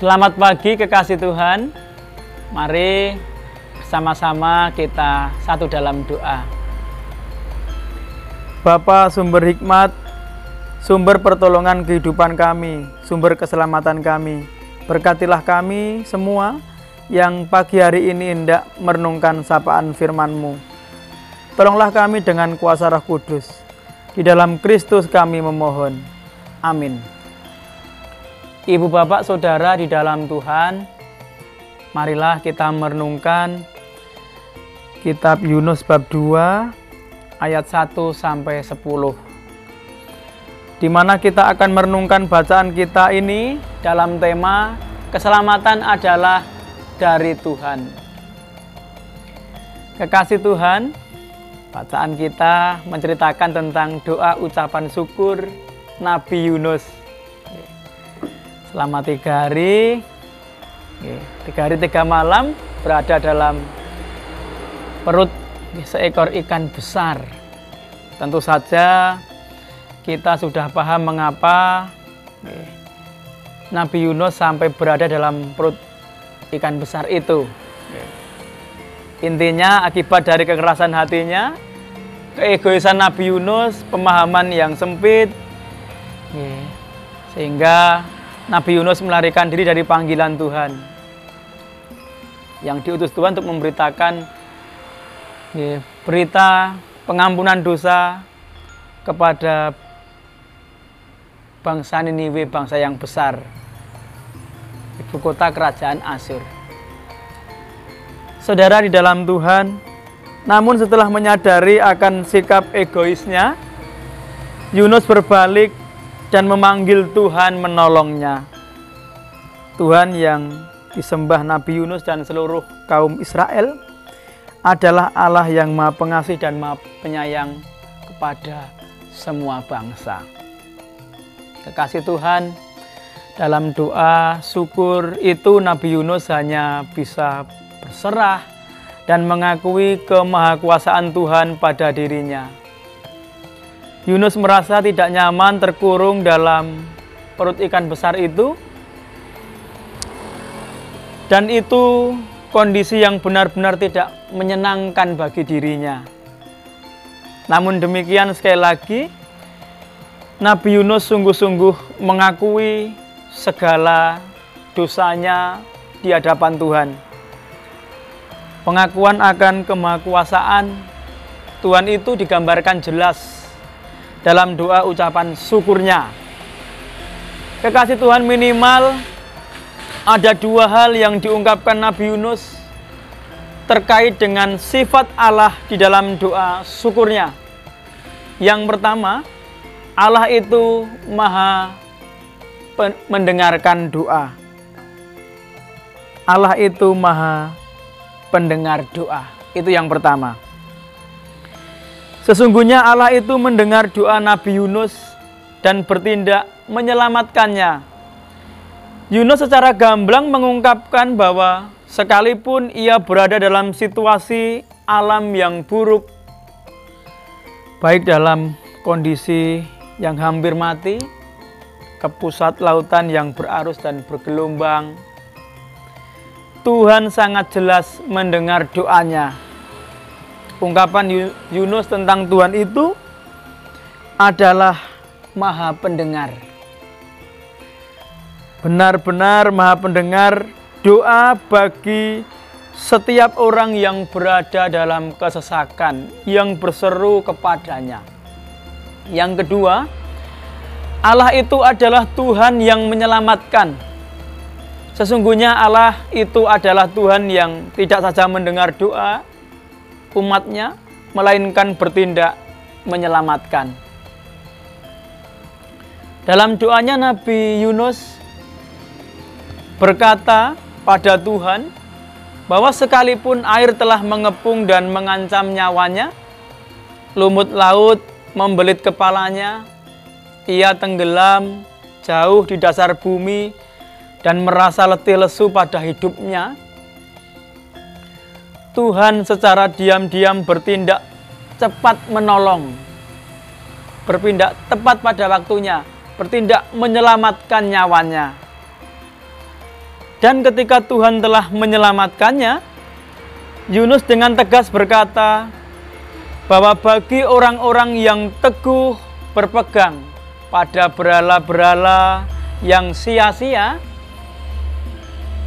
Selamat pagi kekasih Tuhan. Mari bersama-sama kita satu dalam doa. Bapa sumber hikmat, sumber pertolongan kehidupan kami, sumber keselamatan kami, berkatilah kami semua yang pagi hari ini hendak merenungkan sapaan firman-Mu. Tolonglah kami dengan kuasa Roh Kudus. Di dalam Kristus kami memohon. Amin. Ibu bapak saudara di dalam Tuhan, marilah kita merenungkan kitab Yunus bab 2 ayat 1 sampai 10. Di mana kita akan merenungkan bacaan kita ini dalam tema keselamatan adalah dari Tuhan. Kekasih Tuhan, bacaan kita menceritakan tentang doa ucapan syukur Nabi Yunus. Selama 3 hari, 3 hari 3 malam berada dalam perut seekor ikan besar. Tentu saja kita sudah paham mengapa Nabi Yunus sampai berada dalam perut ikan besar itu. Intinya akibat dari kekerasan hatinya, keegoisan Nabi Yunus, pemahaman yang sempit, sehingga Nabi Yunus melarikan diri dari panggilan Tuhan yang diutus Tuhan untuk memberitakan berita pengampunan dosa kepada bangsa Niniwe, bangsa yang besar, ibu kota kerajaan Asyur. Saudara di dalam Tuhan, namun setelah menyadari akan sikap egoisnya, Yunus berbalik dan memanggil Tuhan menolongnya. Tuhan yang disembah Nabi Yunus dan seluruh kaum Israel adalah Allah yang Maha Pengasih dan Maha Penyayang kepada semua bangsa. Kekasih Tuhan, dalam doa syukur itu Nabi Yunus hanya bisa berserah dan mengakui kemahakuasaan Tuhan pada dirinya. Yunus merasa tidak nyaman terkurung dalam perut ikan besar itu, dan itu kondisi yang benar-benar tidak menyenangkan bagi dirinya. Namun demikian, sekali lagi Nabi Yunus sungguh-sungguh mengakui segala dosanya di hadapan Tuhan. Pengakuan akan kemahakuasaan Tuhan itu digambarkan jelas dalam doa ucapan syukurnya. Kekasih Tuhan, minimal ada 2 hal yang diungkapkan Nabi Yunus terkait dengan sifat Allah di dalam doa syukurnya. Yang pertama, Allah itu maha mendengarkan doa. Allah itu maha pendengar doa. Itu yang pertama. Sesungguhnya Allah itu mendengar doa Nabi Yunus dan bertindak menyelamatkannya. Yunus secara gamblang mengungkapkan bahwa sekalipun ia berada dalam situasi alam yang buruk, baik dalam kondisi yang hampir mati, ke pusat lautan yang berarus dan bergelombang, Tuhan sangat jelas mendengar doanya. Ungkapan Yunus tentang Tuhan itu adalah maha pendengar. Benar-benar maha pendengar doa bagi setiap orang yang berada dalam kesesakan, yang berseru kepadanya. Yang kedua, Allah itu adalah Tuhan yang menyelamatkan. Sesungguhnya Allah itu adalah Tuhan yang tidak saja mendengar doa umatnya, melainkan bertindak menyelamatkan. Dalam doanya Nabi Yunus berkata pada Tuhan bahwa sekalipun air telah mengepung dan mengancam nyawanya, lumut laut membelit kepalanya, ia tenggelam jauh di dasar bumi dan merasa letih lesu pada hidupnya, Tuhan secara diam-diam bertindak cepat menolong, bertindak tepat pada waktunya, bertindak menyelamatkan nyawanya. Dan ketika Tuhan telah menyelamatkannya, Yunus dengan tegas berkata bahwa bagi orang-orang yang teguh berpegang pada berhala-berhala yang sia-sia,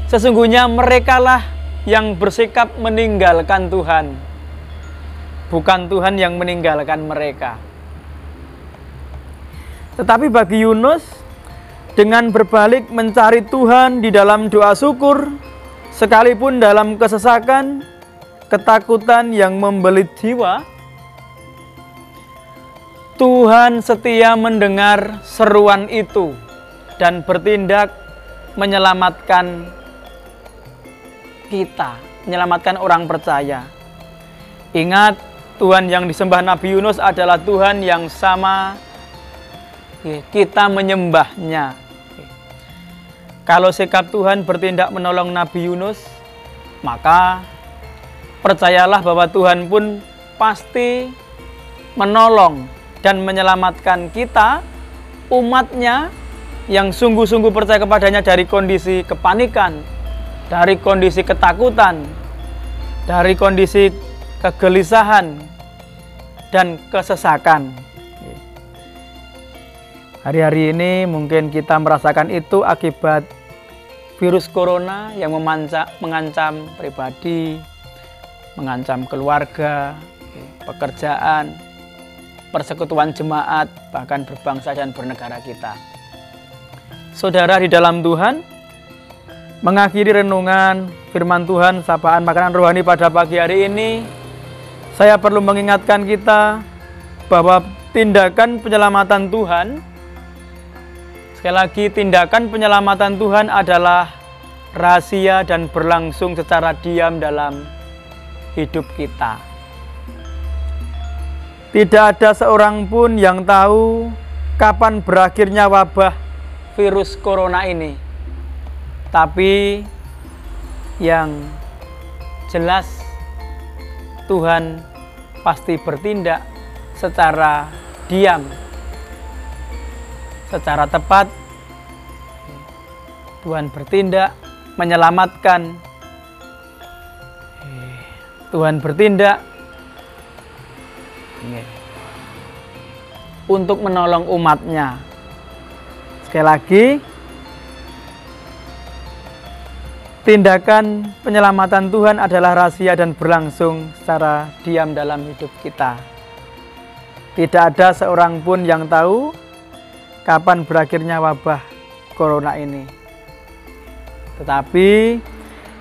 sesungguhnya merekalah yang bersikap meninggalkan Tuhan, bukan Tuhan yang meninggalkan mereka. Tetapi bagi Yunus, dengan berbalik mencari Tuhan di dalam doa syukur, sekalipun dalam kesesakan, ketakutan yang membelit jiwa, Tuhan setia mendengar seruan itu dan bertindak menyelamatkan kita, menyelamatkan orang percaya. Ingat, Tuhan yang disembah Nabi Yunus adalah Tuhan yang sama kita menyembahnya. Kalau sikap Tuhan bertindak menolong Nabi Yunus, maka percayalah bahwa Tuhan pun pasti menolong dan menyelamatkan kita, umatnya yang sungguh-sungguh percaya kepadanya dari kondisi kepanikan, dari kondisi ketakutan, dari kondisi kegelisahan dan kesesakan. Hari-hari ini mungkin kita merasakan itu akibat virus corona yang mengancam pribadi, mengancam keluarga, pekerjaan, persekutuan jemaat, bahkan berbangsa dan bernegara kita. Saudara di dalam Tuhan, mengakhiri renungan firman Tuhan, sapaan makanan rohani pada pagi hari ini, saya perlu mengingatkan kita bahwa tindakan penyelamatan Tuhan, sekali lagi, tindakan penyelamatan Tuhan adalah rahasia dan berlangsung secara diam dalam hidup kita. Tidak ada seorang pun yang tahu kapan berakhirnya wabah virus corona ini. Tapi yang jelas Tuhan pasti bertindak secara diam, secara tepat. Tuhan bertindak menyelamatkan. Tuhan bertindak untuk menolong umatnya. Sekali lagi, tindakan penyelamatan Tuhan adalah rahasia dan berlangsung secara diam dalam hidup kita. Tidak ada seorang pun yang tahu kapan berakhirnya wabah corona ini. Tetapi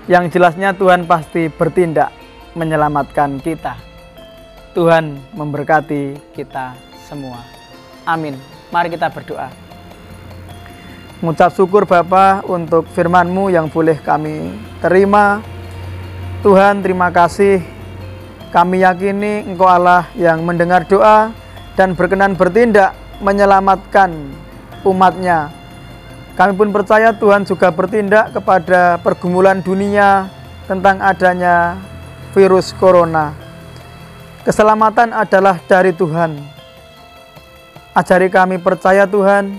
yang jelasnya Tuhan pasti bertindak menyelamatkan kita. Tuhan memberkati kita semua. Amin. Mari kita berdoa. Mengucap syukur Bapa untuk firman-Mu yang boleh kami terima. Tuhan, terima kasih. Kami yakini Engkau Allah yang mendengar doa dan berkenan bertindak menyelamatkan umatnya. Kami pun percaya Tuhan juga bertindak kepada pergumulan dunia tentang adanya virus corona. Keselamatan adalah dari Tuhan. Ajari kami percaya Tuhan,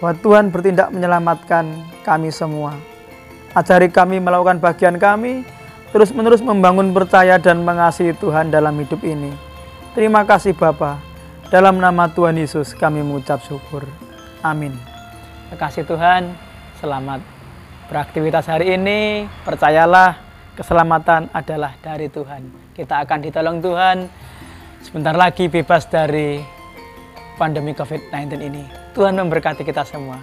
bahwa Tuhan bertindak menyelamatkan kami semua. Ajari kami melakukan bagian kami, terus-menerus membangun percaya dan mengasihi Tuhan dalam hidup ini. Terima kasih Bapa. Dalam nama Tuhan Yesus kami mengucap syukur. Amin. Terima kasih Tuhan. Selamat beraktivitas hari ini. Percayalah keselamatan adalah dari Tuhan. Kita akan ditolong Tuhan. Sebentar lagi bebas dari pandemi COVID-19 ini. Tuhan memberkati kita semua.